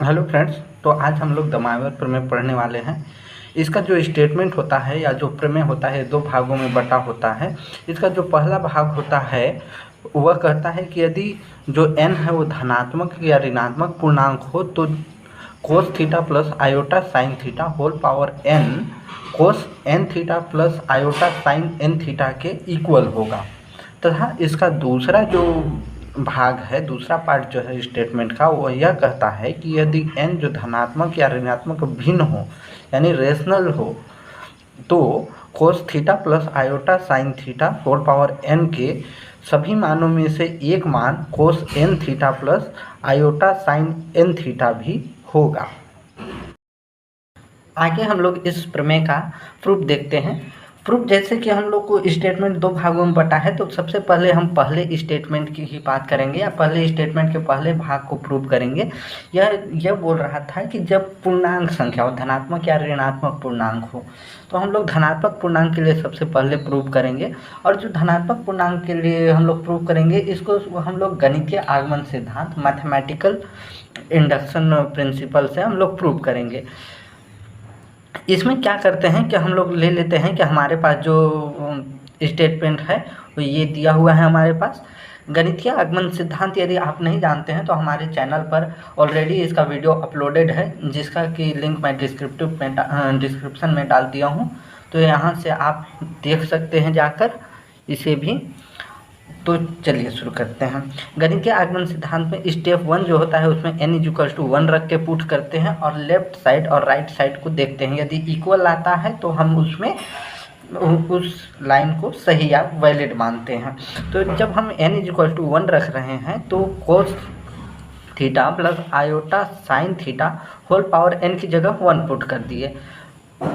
Hello friends, तो आज हम लोग दमावर प्रमेय पढ़ने वाले हैं। इसका जो स्टेटमेंट होता है या जो प्रमेय होता है दो भागों में बटा होता है। इसका जो पहला भाग होता है वह कहता है कि यदि जो n है वो धनात्मक या ऋणात्मक पूर्णांक हो तो cos theta plus iota sine theta whole power n cos n theta plus iota sine n theta के इक्वल होगा। तथा इसका दूसरा जो भाग है, दूसरा पार्ट जो है स्टेटमेंट का, वो यह कहता है कि यदि n जो धनात्मक या ऋणात्मक भिन्न हो यानी रेशनल हो तो cos theta plus iota sine theta whole power n के सभी मानों में से एक मान cos n theta plus iota sine n theta भी होगा। आगे हम लोग इस प्रमेय का प्रूफ देखते हैं। प्रूफ जैसे कि हम लोग को स्टेटमेंट दो भागों में बटा है, तो सबसे पहले हम पहले स्टेटमेंट की ही बात करेंगे या पहले स्टेटमेंट के पहले भाग को प्रूव करेंगे। यह बोल रहा था कि जब पूर्णांक संख्या हो, धनात्मक या ऋणात्मक पूर्णांक हो, तो हम लोग धनात्मक पूर्णांक के लिए सबसे पहले प्रूव करेंगे। और जो धनात्मक पूर्णांक के लिए हम लोग प्रूव करेंगे, इसको हम लोग गणितीय आगमन सिद्धांत मैथमेटिकल इंडक्शन प्रिंसिपल से हम लोग प्रूव करेंगे। इसमें क्या करते हैं कि हम लोग ले लेते हैं कि हमारे पास जो स्टेटमेंट है वो ये दिया हुआ है हमारे पास। गणितीय आगमन सिद्धांत यदि आप नहीं जानते हैं तो हमारे चैनल पर ऑलरेडी इसका वीडियो अपलोडेड है, जिसका कि लिंक मैं डिस्क्रिप्शन में डाल दिया हूँ, तो यहाँ से आप देख सकते हैं जाकर इसे भी। तो चलिए शुरू करते हैं। गणितीय आगमन सिद्धांत में स्टेप 1 जो होता है उसमें n=1 रख के पुट करते हैं और लेफ्ट साइड और राइट साइड को देखते हैं। यदि इक्वल आता है तो हम उसमें उस लाइन को सही या वैलिड मानते हैं। तो जब हम n=1 रख रहे हैं तो cos theta plus iota sine theta whole power n की जगह 1 पुट कर दिए,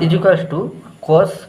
equals to cos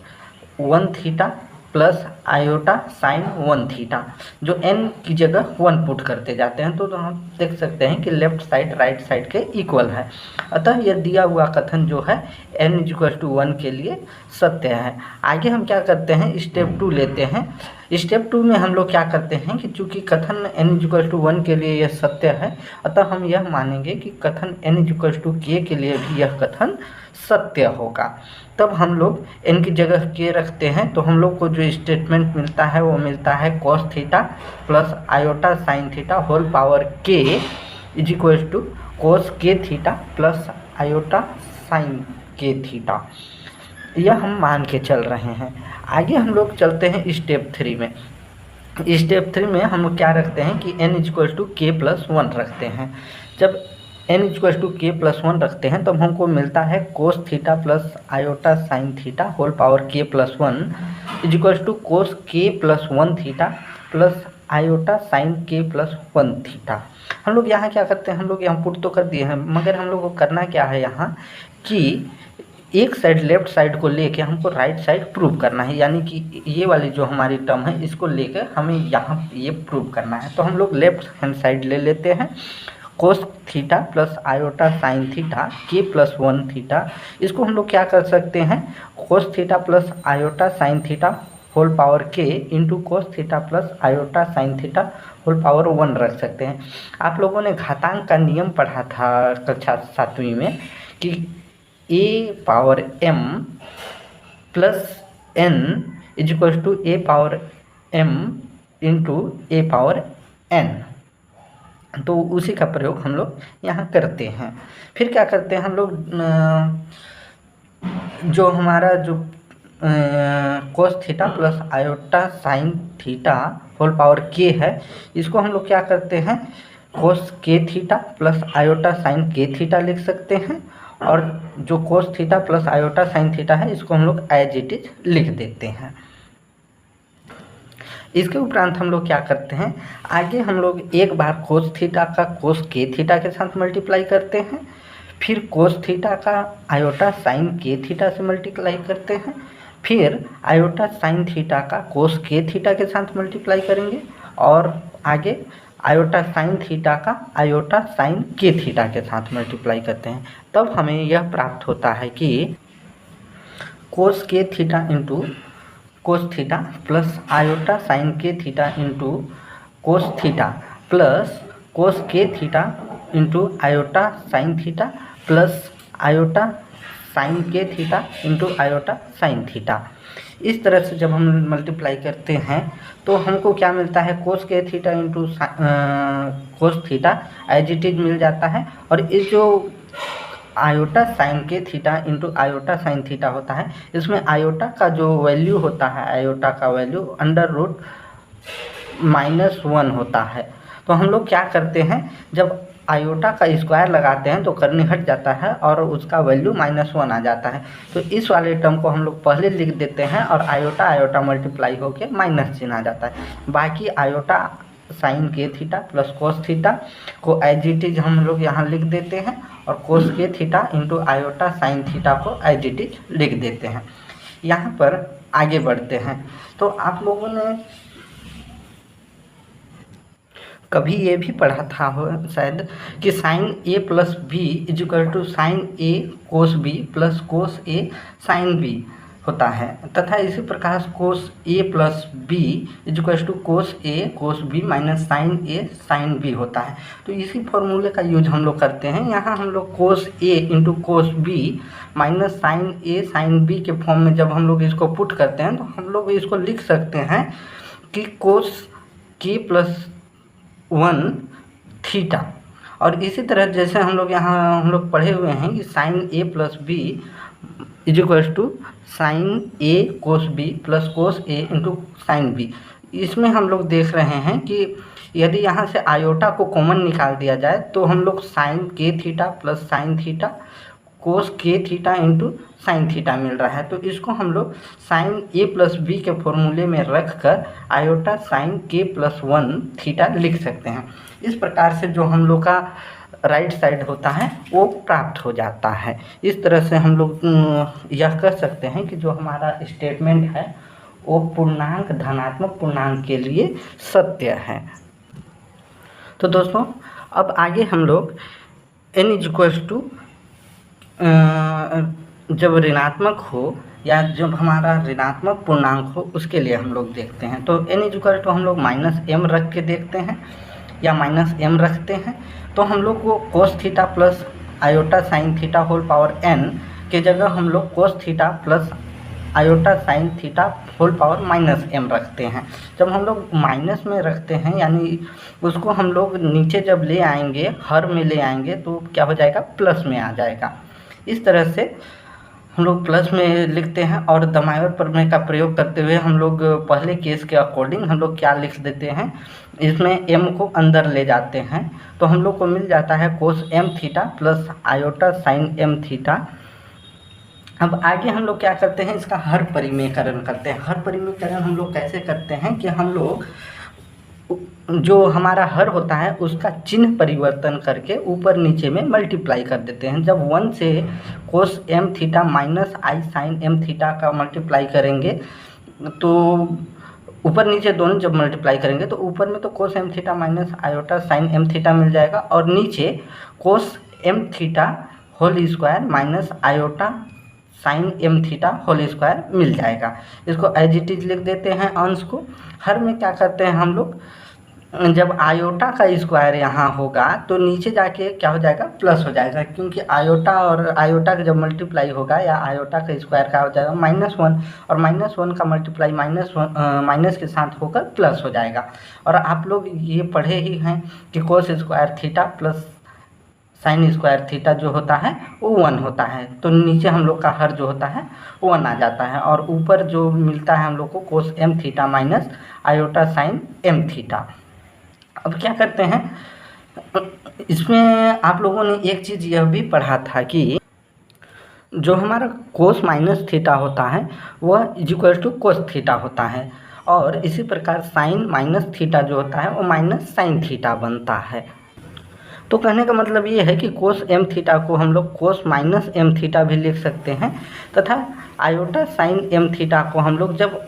1 theta plus iota sine 1 theta, जो n की जगह 1 पुट करते जाते हैं तो हम देख सकते हैं कि लेफ्ट साइड राइट साइड के इक्वल है। अतः यह दिया हुआ कथन जो है n=1 के लिए सत्य है। आगे हम क्या करते हैं, स्टेप 2 लेते हैं। स्टेप 2 में हम लोग क्या करते हैं कि चूँकि कथन n=1 के लिए यह सत्य है, अतः हम यह मानेंगे कि कथन n=k के लिए भी यह कथन सत्य होगा। तब हम लोग n की जगह k रखते हैं तो हम लोग को जो स्टेटमेंट मिलता है वो मिलता है cos theta plus iota sine theta whole power k equals to cos k theta plus iota sine k theta. यह हम मान के चल रहे हैं। आगे हम लोग चलते हैं स्टेप 3 में। स्टेप 3 में हम लोग क्या रखते हैं कि n=k+1 रखते हैं। जब n=k+1 रखते हैं तब हमको मिलता है cos theta plus iota sine theta whole power k+1 equals to cos k+1 theta plus iota sine k+1 theta. हम लोग यहाँ क्या करते हैं, हम लोग यहाँ पुट तो कर दिए हैं, मगर हम लोग को करना क्या है यहाँ कि एक साइड लेफ्ट साइड को लेके हमको राइट साइड प्रूव करना है, यानी कि ये वाली जो हमारी टर्म है इसको लेके हमें यहाँ ये प्रूव करना है। तो हम लोग लेफ्ट हैंड साइड ले लेते हैं, cos theta plus iota sine theta k+1 theta. इसको हम लोग क्या कर सकते हैं, cos theta plus iota sine theta whole power k into cos theta plus iota sine theta whole power 1 रख सकते हैं। आप लोगों ने घातांक का नियम पढ़ा था कक्षा 7वीं में कि a power m plus n equals to a power m into a power n। तो उसी का प्रयोग हम लोग यहाँ करते हैं। फिर क्या करते हैं हम लोग, जो हमारा जो cos theta plus iota sine theta whole power k है, इसको हम लोग क्या करते हैं, cos k theta plus iota sine k theta लिख सकते हैं। और जो cos theta plus iota sine theta है इसको हम लोग एज इट इज लिख देते हैं। इसके उपरांत हम लोग क्या करते हैं, आगे हम लोग एक बार कोस थीटा का कोस k थीटा के साथ मल्टीप्लाई करते हैं, फिर कोस थीटा का आयोटा साइन k थीटा से मल्टीप्लाई करते हैं, फिर आयोटा साइन थीटा का कोस k थीटा के साथ मल्टीप्लाई करेंगे, और आगे आयोटा साइन थीटा का आयोटा साइन k थीटा के साथ मल्टीप्लाई करते हैं। तब हमें यह प्राप्त होता है कि cos k theta into cos theta plus iota sine k theta into cos theta plus cos k theta into iota sine theta plus iota sine k theta into iota sine theta. इस तरह से जब हम multiply करते हैं तो हमको क्या मिलता है, cos k theta into cos theta as it is मिल जाता है। और इस जो iota sine k theta into iota sine theta होता है, इसमें आयोटा का जो वैल्यू होता है, आयोटा का वैल्यू अंडर रूट -1 होता है। तो हम लोग क्या करते हैं, जब आयोटा का स्क्वायर लगाते हैं तो करनी हट जाता है और उसका वैल्यू -1 आ जाता है। तो इस वाले टर्म को हम लोग पहले लिख देते हैं और आयोटा आयोटा मल्टीप्लाई होकर माइनस चिन्ह आ जाता है। बाकी iota sine k theta plus cos theta को एज इट इज हम लोग यहाँ लिख देते हैं और कोस k theta into iota sine theta को एज इट इज लिख देते हैं। यहाँ पर आगे बढ़ते हैं। तो आप लोगों ने कभी ये भी पढ़ा था हो शायद कि sine A plus b equal to sine A cos B plus cos a sine b होता है, तथा इसी प्रकार cos a plus b equal to cos a cos b minus sine a sine b होता है। तो इसी फॉर्मूले का यूज हम लोग करते हैं। यहाँ हम लोग cos A into cos b minus sine a sine b के फॉर्म में जब हम लोग इसको पुट करते हैं तो हम लोग इसको लिख सकते हैं कि कोस के प्लस 1 थीटा। और इसी तरह जैसे हम लोग यहाँ हम लोग पढ़े हुए हैं कि sine A plus B is equal to sine A cos B plus cos A into sine B. इसमें हम लोग देख रहे हैं कि यदि यहाँ से आयोटा को कॉमन निकाल दिया जाए तो हम लोग sign k theta plus sine theta cos k theta into sine theta मिल रहा है। तो इसको हम लोग साइन ए प्लस बी के फॉर्मूले में रख कर आयोटा साइन के प्लस 1 थीटा लिख सकते हैं। इस प्रकार से जो हम लोग का राइट साइड होता है वो प्राप्त हो जाता है। इस तरह से हम लोग यह कह सकते हैं कि जो हमारा स्टेटमेंट है वो पूर्णांक धनात्मक पूर्णांक के लिए सत्य है। तो दोस्तों अब आगे हम लोग n इक्वल्स टू जब ऋणात्मक हो या जब हमारा ऋणात्मक पूर्णांक हो उसके लिए हम लोग देखते हैं। तो n इक्वल टू हम लोग -m रख के देखते हैं या -m रखते हैं। तो हम लोग को cos theta plus iota sine theta whole power n के जगह हम लोग cos theta plus iota sine theta whole power -m रखते हैं। जब हम लोग माइनस में रखते हैं यानी उसको हम लोग नीचे जब ले आएंगे, हर में ले आएंगे तो क्या हो जाएगा, प्लस में आ जाएगा। इस तरह से हम लोग प्लस में लिखते हैं और दामाइवर प्रमेय का प्रयोग करते हुए हम लोग पहले केस के अकॉर्डिंग हम लोग क्या लिख देते हैं, इसमें m को अंदर ले जाते हैं तो हम लोग को मिल जाता है कोस m theta plus iota sine m theta. अब आगे हम लोग क्या करते हैं, इसका हर परिमेयकरण करते हैं। हर परिमेयकरण हम लोग कैसे करते हैं कि हम लोग जो हमारा हर होता है उसका चिन्ह परिवर्तन करके ऊपर नीचे में मल्टीप्लाई कर देते हैं। जब 1 से कोस m थीटा माइनस आई साइन m थीटा का मल्टीप्लाई करेंगे तो ऊपर नीचे दोनों जब मल्टीप्लाई करेंगे तो ऊपर में तो cos m theta minus iota sine m theta मिल जाएगा और नीचे cos m theta whole square minus iota sine m theta whole square मिल जाएगा। इसको एज इट इज लिख देते हैं अंश को। हर में क्या करते हैं हम लोग, जब आयोटा का स्क्वायर यहाँ होगा तो नीचे जाके क्या हो जाएगा, प्लस हो जाएगा, क्योंकि आयोटा और आयोटा का जब मल्टीप्लाई होगा या आयोटा का स्क्वायर का हो जाएगा -1 और -1 का मल्टीप्लाई माइनस के साथ होकर प्लस हो जाएगा। और आप लोग ये पढ़े ही हैं कि cos square theta plus sine square theta जो होता है वो 1 होता है। तो नीचे हम लोग का हर जो होता है 1 आ जाता है और ऊपर जो मिलता है हम लोग को कोस m theta minus iota sine m theta. अब क्या करते हैं, इसमें आप लोगों ने एक चीज़ यह भी पढ़ा था कि जो हमारा कोस माइनस थीटा होता है वह इक्वल टू कोस थीटा होता है और इसी प्रकार साइन माइनस थीटा जो होता है वो माइनस साइन थीटा बनता है। तो कहने का मतलब ये है कि कोस m थीटा को हम लोग कोस माइनस m थीटा भी लिख सकते हैं तथा आयोटा साइन m थीटा को हम लोग जब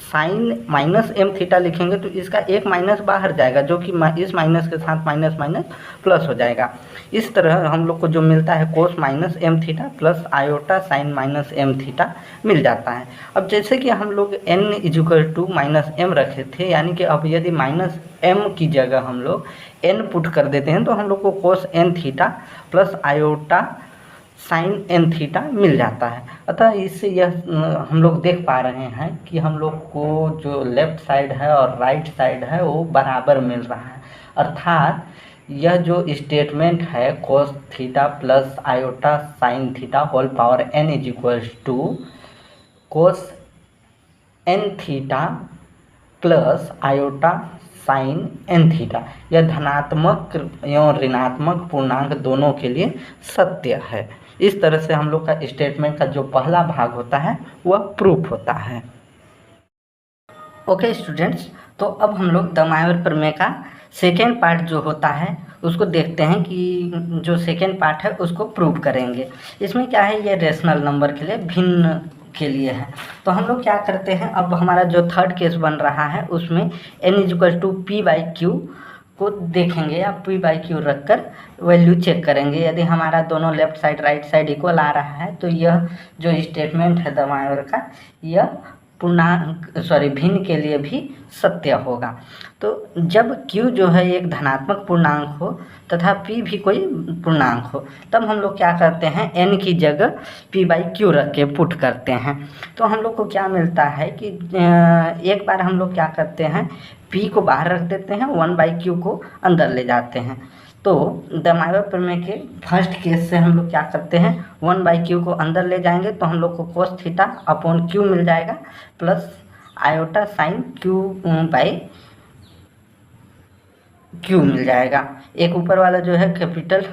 साइन माइनस एम थीटा लिखेंगे तो इसका एक माइनस बाहर जाएगा, जो कि इस माइनस के साथ माइनस माइनस प्लस हो जाएगा। इस तरह हम लोग को जो मिलता है cos minus M theta plus iota sine minus M theta मिल जाता है। अब जैसे कि हम लोग n equal to minus M रखे थे, यानी कि अब यदि माइनस एम की जगह हम लोग n पुट कर देते हैं तो हम लोग को cos N theta plus iota sine N theta मिल जाता है। अतः इससे यह हम लोग देख पा रहे हैं कि हम लोग को जो लेफ्ट साइड है और राइट साइड है वो बराबर मिल रहा है। अर्थात यह जो स्टेटमेंट है cos theta plus iota sine theta whole power n is equals to cos N theta plus iota sine N theta, यह धनात्मक एवं ऋणात्मक पूर्णांक दोनों के लिए सत्य है। इस तरह से हम लोग का स्टेटमेंट का जो पहला भाग होता है वह प्रूफ होता है। ओके स्टूडेंट्स, तो अब हम लोग दमायोर प्रमेय का सेकेंड पार्ट जो होता है उसको देखते हैं कि जो सेकेंड पार्ट है उसको प्रूव करेंगे। इसमें क्या है, ये रेशनल नंबर के लिए भिन्न के लिए है। तो हम लोग क्या करते हैं, अब हमारा जो थर्ड केस बन रहा है उसमें n equal to P by Q को देखेंगे या पी बाई क्यू रख कर वैल्यू चेक करेंगे। यदि हमारा दोनों left side right side equal आ रहा है तो यह जो स्टेटमेंट है दमायोर का यह पूर्णांक भिन्न के लिए भी सत्य होगा। तो जब q जो है एक धनात्मक पूर्णांक हो तथा p भी कोई पूर्णांक हो तब हम लोग क्या करते हैं, n की जगह p बाई क्यू रख के पुट करते हैं। तो हम लोग को क्या मिलता है कि एक बार हम लोग क्या करते हैं, p को बाहर रख देते हैं, 1 बाई क्यू को अंदर ले जाते हैं। तो दमायोर प्रमेय के फर्स्ट केस से हम लोग क्या करते हैं, 1 बाई क्यू को अंदर ले जाएंगे तो हम लोग को कोस थीटा अपॉन क्यू मिल जाएगा plus iota sine Q by Q मिल जाएगा। एक ऊपर वाला जो है कैपिटल